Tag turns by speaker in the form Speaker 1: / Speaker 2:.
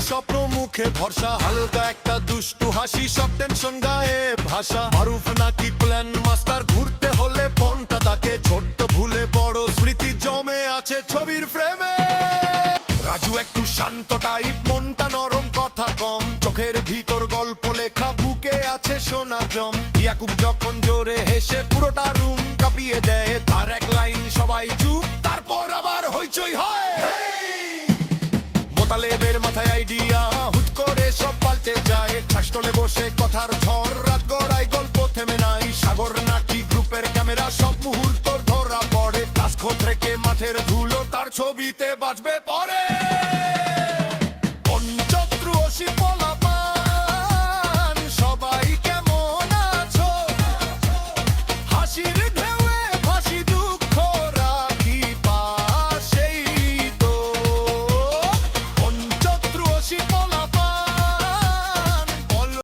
Speaker 1: স্বপ্ন মুখে ভরসা, হালকা একটা দুষ্টু হাসি, সব টেনশন গায়ে ভাষা। মারুফ নাকি প্ল্যান মাস্টার, ঘুরতে হলে ফোনটা তাকে, ছোট্ট ভুলে বড় স্মৃতি জমে আছে ছবির ফ্রেমে। রাজু একটু শান্ত টাইপ, মনটা নরম, কথা কম, চোখের ভিতর গল্প লেখা, বুকে আছে সোনা জম। ইয়াকুব যখন জোরে হেসে পুরোটা রুম কাঁপিয়ে দেয়, তার এক লাইন সবাই চুপ, তারপর আবার হইচই হয়। মোতালেবের মাথায় আইডিয়া, হুট করে সব পাল্টে যায়, ঠাসটলে বসে কথার ঝড়, রাত গড়ায় গল্প থেমে নাই। সাগর নাকি গ্রুপের ক্যামেরা, সব মুহূর্ত ধরা পড়ে, কাজ থেকে মাঠের ধুলো তার ছবিতে বাজবে পরে।